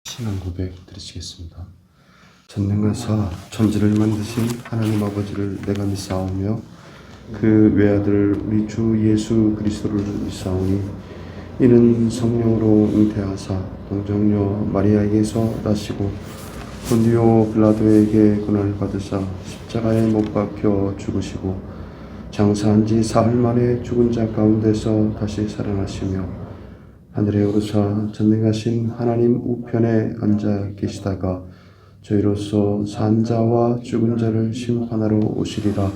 신앙 고백 드리시겠습니다. 전능하사 천지를 만드신 하나님 아버지를 내가 믿사오며 그 외아들 우리 주 예수 그리스도를 믿사오니 이는 성령으로 잉태하사 동정녀 마리아에게서 나시고 본디오 빌라도에게 고난을 받으사 십자가에 못 박혀 죽으시고 장사한 지 사흘 만에 죽은 자 가운데서 다시 살아나시며 하늘에 오르사 전능하신 하나님 우편에 앉아 계시다가 저희로서 산 자와 죽은 자를 심판하러 오시리라.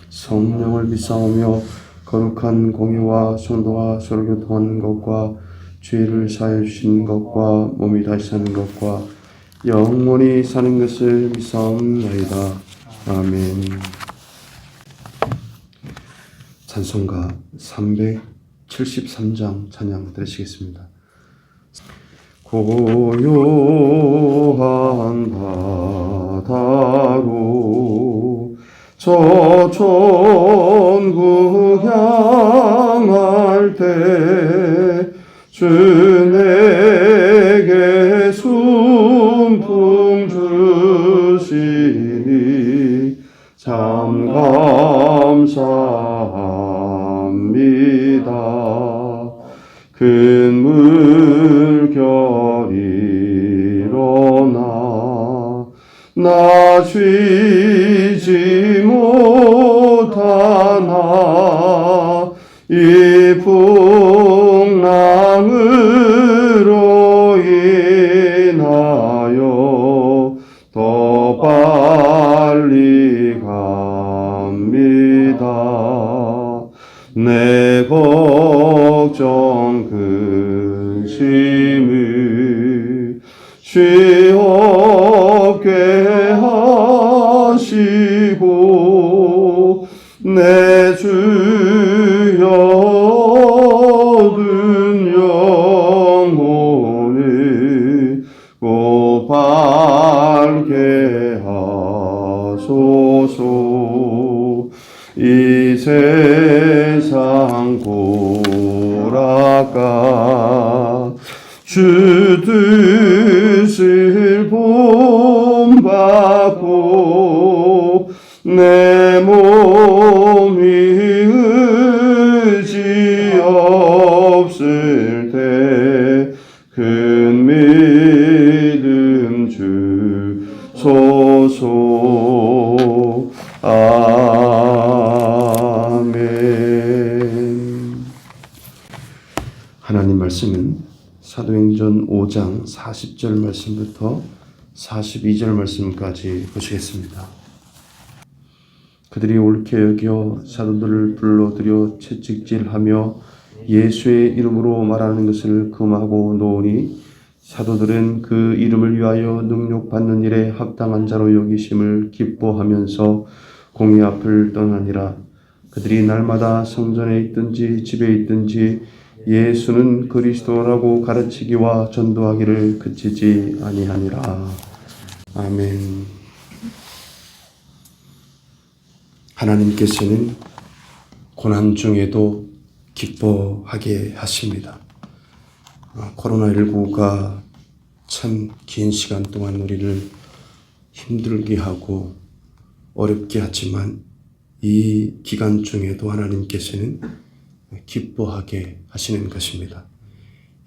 성령을 믿사오며 거룩한 공의와 성도와 서로 교통하는 것과 죄를 사하여 주시는 것과 몸이 다시 사는 것과 영원히 사는 것을 믿사옵나이다. 아멘. 찬송가 373장 찬양 드리시겠습니다. 고요한 바다로 저 천국 향할 때 주 내게 순풍 주시니 참 감사합니다. 큰 물결이 일어나 나 쉬지 못하나 이 풍랑으로 인하여 더 빨리 갑니다. 내 걱정 근심을 쉬없게 하시고 내 주여 든 영혼을 꼭 밝게 하소서. 이 세상 고락가 주 뜻을 본받고 내 몸이 의지 없을 때 큰 믿음 주소서. 아멘. 하나님 말씀은 사도행전 5장 40절 말씀부터 42절 말씀까지 보시겠습니다. 그들이 옳게 여겨 사도들을 불러들여 채찍질하며 예수의 이름으로 말하는 것을 금하고 놓으니 사도들은 그 이름을 위하여 능욕받는 일에 합당한 자로 여기심을 기뻐하면서 공의 앞을 떠나니라. 그들이 날마다 성전에 있든지 집에 있든지 예수는 그리스도라고 가르치기와 전도하기를 그치지 아니하니라. 아멘. 하나님께서는 고난 중에도 기뻐하게 하십니다. 코로나19가 참 긴 시간 동안 우리를 힘들게 하고 어렵게 하지만 이 기간 중에도 하나님께서는 기뻐하게 하시는 것입니다.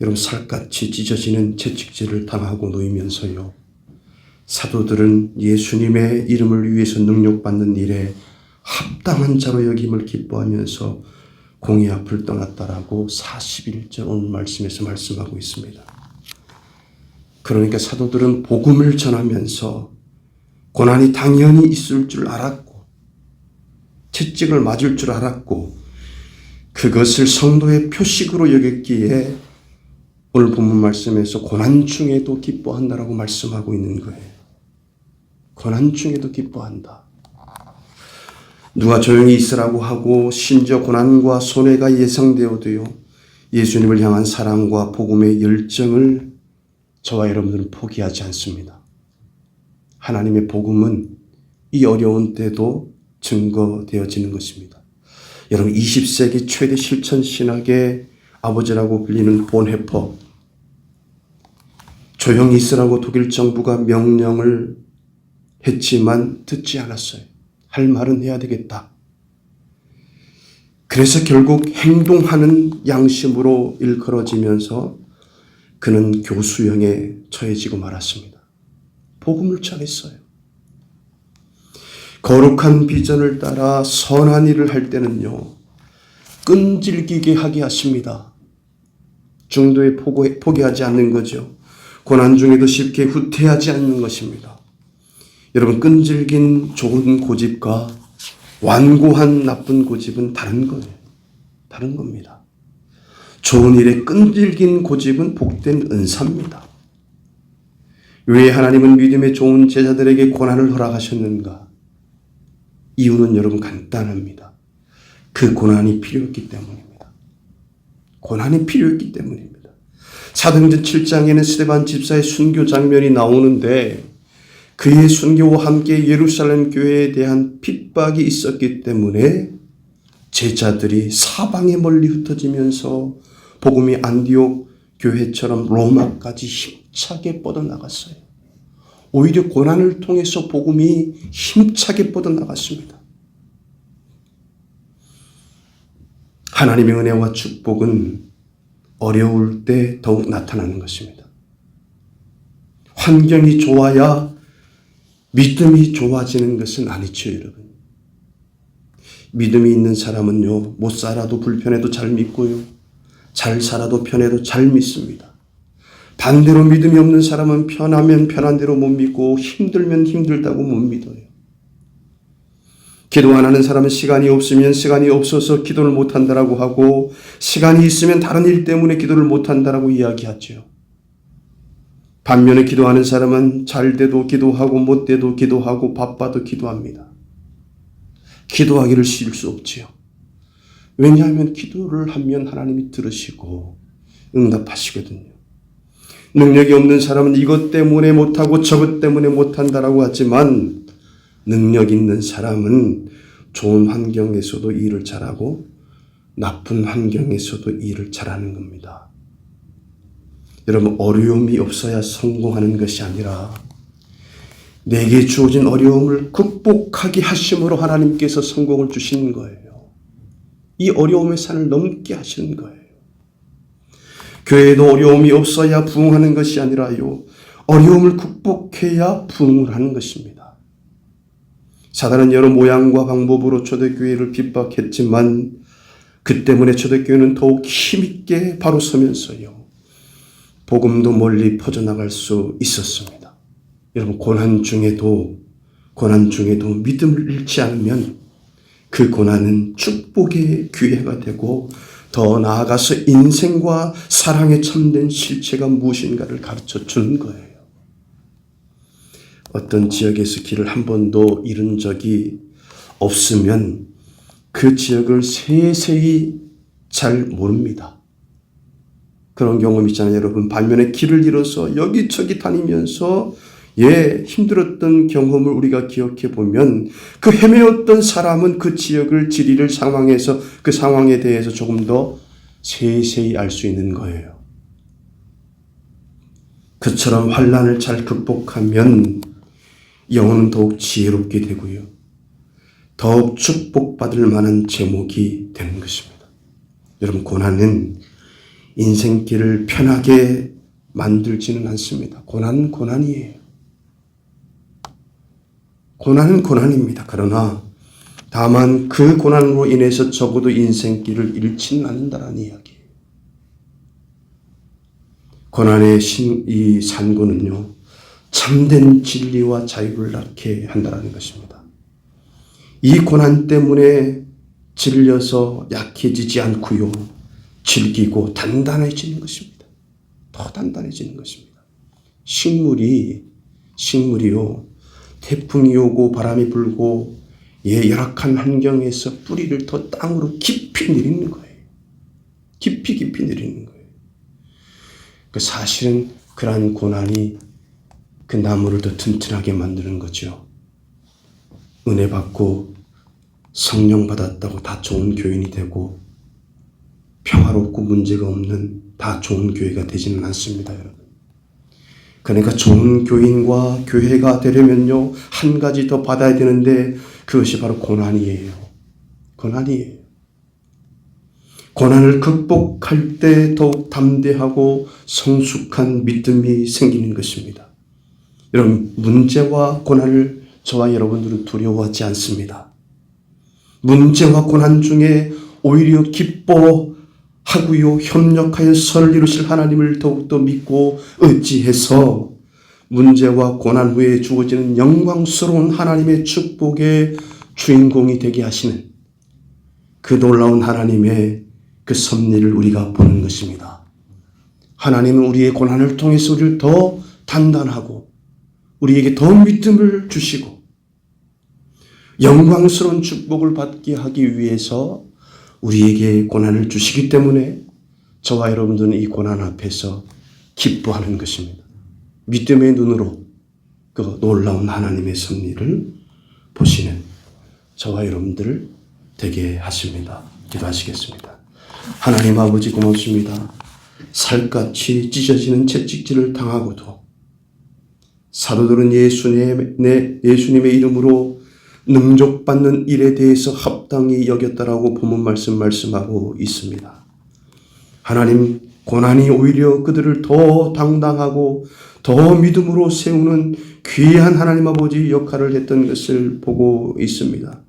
여러분, 살갗이 찢어지는 채찍질을 당하고 놓이면서요, 사도들은 예수님의 이름을 위해서 능욕받는 일에 합당한 자로 여김을 기뻐하면서 공의 앞을 떠났다라고 41절 오늘 말씀에서 말씀하고 있습니다. 그러니까 사도들은 복음을 전하면서 고난이 당연히 있을 줄 알았고 채찍을 맞을 줄 알았고 그것을 성도의 표식으로 여겼기에 오늘 본문 말씀에서 고난 중에도 기뻐한다라고 말씀하고 있는 거예요. 고난 중에도 기뻐한다. 누가 조용히 있으라고 하고 심지어 고난과 손해가 예상되어도요, 예수님을 향한 사랑과 복음의 열정을 저와 여러분들은 포기하지 않습니다. 하나님의 복음은 이 어려운 때도 증거되어지는 것입니다. 여러분, 20세기 최대 실천신학의 아버지라고 불리는 본헤퍼, 조용히 있으라고 독일 정부가 명령을 했지만 듣지 않았어요. 할 말은 해야 되겠다. 그래서 결국 행동하는 양심으로 일컬어지면서 그는 교수형에 처해지고 말았습니다. 복음을 전했어요. 거룩한 비전을 따라 선한 일을 할 때는요, 끈질기게 하게 하십니다. 중도에 포기하지 않는 거죠. 고난 중에도 쉽게 후퇴하지 않는 것입니다. 여러분, 끈질긴 좋은 고집과 완고한 나쁜 고집은 다른 거예요. 다른 겁니다. 좋은 일에 끈질긴 고집은 복된 은사입니다. 왜 하나님은 믿음의 좋은 제자들에게 고난을 허락하셨는가? 이유는 여러분 간단합니다. 그 고난이 필요했기 때문입니다. 고난이 필요했기 때문입니다. 사도행전 7장에는 스데반 집사의 순교 장면이 나오는데 그의 순교와 함께 예루살렘 교회에 대한 핍박이 있었기 때문에 제자들이 사방에 멀리 흩어지면서 복음이 안디옥 교회처럼 로마까지 힘차게 뻗어나갔어요. 오히려 고난을 통해서 복음이 힘차게 뻗어나갔습니다. 하나님의 은혜와 축복은 어려울 때 더욱 나타나는 것입니다. 환경이 좋아야 믿음이 좋아지는 것은 아니죠, 여러분. 믿음이 있는 사람은요, 못 살아도 불편해도 잘 믿고요, 잘 살아도 편해도 잘 믿습니다. 반대로 믿음이 없는 사람은 편하면 편한 대로 못 믿고 힘들면 힘들다고 못 믿어요. 기도 안 하는 사람은 시간이 없으면 시간이 없어서 기도를 못 한다라고 하고, 시간이 있으면 다른 일 때문에 기도를 못 한다라고 이야기하죠. 반면에 기도하는 사람은 잘 돼도 기도하고 못 돼도 기도하고 바빠도 기도합니다. 기도하기를 싫을 수 없지요. 왜냐하면 기도를 하면 하나님이 들으시고 응답하시거든요. 능력이 없는 사람은 이것 때문에 못하고 저것 때문에 못한다라고 하지만, 능력 있는 사람은 좋은 환경에서도 일을 잘하고 나쁜 환경에서도 일을 잘하는 겁니다. 여러분, 어려움이 없어야 성공하는 것이 아니라 내게 주어진 어려움을 극복하게 하심으로 하나님께서 성공을 주시는 거예요. 이 어려움의 산을 넘게 하시는 거예요. 교회에도 어려움이 없어야 부흥하는 것이 아니라요, 어려움을 극복해야 부흥을 하는 것입니다. 사단은 여러 모양과 방법으로 초대교회를 핍박했지만 그 때문에 초대교회는 더욱 힘있게 바로 서면서요, 복음도 멀리 퍼져나갈 수 있었습니다. 여러분, 고난 중에도 믿음을 잃지 않으면 그 고난은 축복의 기회가 되고, 더 나아가서 인생과 사랑에 참된 실체가 무엇인가를 가르쳐 주는 거예요. 어떤 지역에서 길을 한 번도 잃은 적이 없으면 그 지역을 세세히 잘 모릅니다. 그런 경험 있잖아요, 여러분. 반면에 길을 잃어서 여기저기 다니면서 힘들었던 경험을 우리가 기억해 보면 그 헤매었던 사람은 그 지역을 지리를 상황에서 그 상황에 대해서 조금 더 세세히 알 수 있는 거예요. 그처럼 환난을 잘 극복하면 영혼은 더욱 지혜롭게 되고요, 더욱 축복받을 만한 제목이 되는 것입니다. 여러분, 고난은 인생길을 편하게 만들지는 않습니다. 고난은 고난이에요. 고난은 고난입니다. 그러나 다만 그 고난으로 인해서 적어도 인생길을 잃지는 않는다는 이야기예요. 고난의 이 산고는요, 참된 진리와 자유를 낳게 한다는 것입니다. 이 고난 때문에 질려서 약해지지 않고요, 즐기고 단단해지는 것입니다. 더 단단해지는 것입니다. 식물이요, 태풍이 오고 바람이 불고 열악한 환경에서 뿌리를 더 땅으로 깊이 내리는 거예요. 깊이 내리는 거예요. 사실은 그러한 고난이 그 나무를 더 튼튼하게 만드는 거죠. 은혜 받고 성령 받았다고 다 좋은 교인이 되고 평화롭고 문제가 없는 다 좋은 교회가 되지는 않습니다, 여러분. 그러니까 좋은 교인과 교회가 되려면요, 한 가지 더 받아야 되는데 그것이 바로 고난이에요. 고난이에요. 고난을 극복할 때 더욱 담대하고 성숙한 믿음이 생기는 것입니다. 여러분, 문제와 고난을 저와 여러분들은 두려워하지 않습니다. 문제와 고난 중에 오히려 기뻐하고요, 협력하여 선을 이루실 하나님을 더욱더 믿고 의지해서 문제와 고난 후에 주어지는 영광스러운 하나님의 축복의 주인공이 되게 하시는 그 놀라운 하나님의 그 섭리를 우리가 보는 것입니다. 하나님은 우리의 고난을 통해서 우리를 더 단단하고 우리에게 더 믿음을 주시고 영광스러운 축복을 받게 하기 위해서 우리에게 고난을 주시기 때문에 저와 여러분들은 이 고난 앞에서 기뻐하는 것입니다. 믿음의 눈으로 그 놀라운 하나님의 섭리를 보시는 저와 여러분들 되게 하십니다. 기도하시겠습니다. 하나님 아버지 고맙습니다. 살갗이 찢어지는 채찍질을 당하고도 사도들은 예수님의 이름으로 능족받는 일에 대해서 합당히 여겼다라고 본문 말씀하고 있습니다. 하나님, 고난이 오히려 그들을 더 당당하고 더 믿음으로 세우는 귀한 하나님 아버지 역할을 했던 것을 보고 있습니다.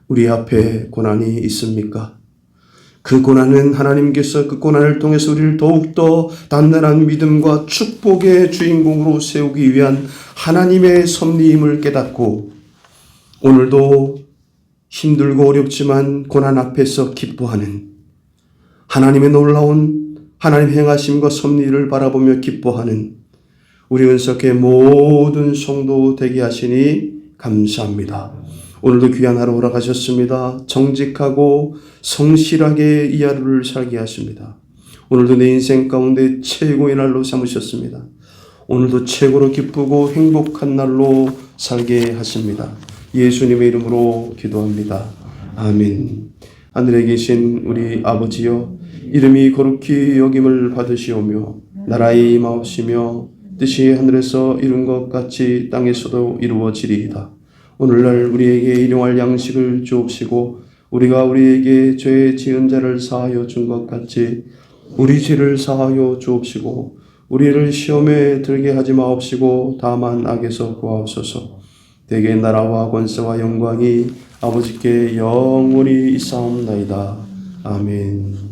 우리 앞에 고난이 있습니까? 그 고난은 하나님께서 그 고난을 통해서 우리를 더욱더 단단한 믿음과 축복의 주인공으로 세우기 위한 하나님의 섭리임을 깨닫고 오늘도 힘들고 어렵지만 고난 앞에서 기뻐하는 하나님의 놀라운 하나님 행하심과 섭리를 바라보며 기뻐하는 우리 은석의 모든 성도 되게 하시니 감사합니다. 오늘도 귀한 하루 허락하셨습니다. 정직하고 성실하게 이 하루를 살게 하십니다. 오늘도 내 인생 가운데 최고의 날로 삼으셨습니다. 오늘도 최고로 기쁘고 행복한 날로 살게 하십니다. 예수님의 이름으로 기도합니다. 아멘. 하늘에 계신 우리 아버지여, 이름이 거룩히 여김을 받으시오며 나라의 임하옵시며 뜻이 하늘에서 이룬 것 같이 땅에서도 이루어지리이다. 오늘날 우리에게 일용할 양식을 주옵시고 우리가 우리에게 죄 지은 자를 사하여 준 것 같이 우리 죄를 사하여 주옵시고 우리를 시험에 들게 하지 마옵시고 다만 악에서 구하옵소서. 대개 나라와 권세와 영광이 아버지께 영원히 있사옵나이다. 아멘.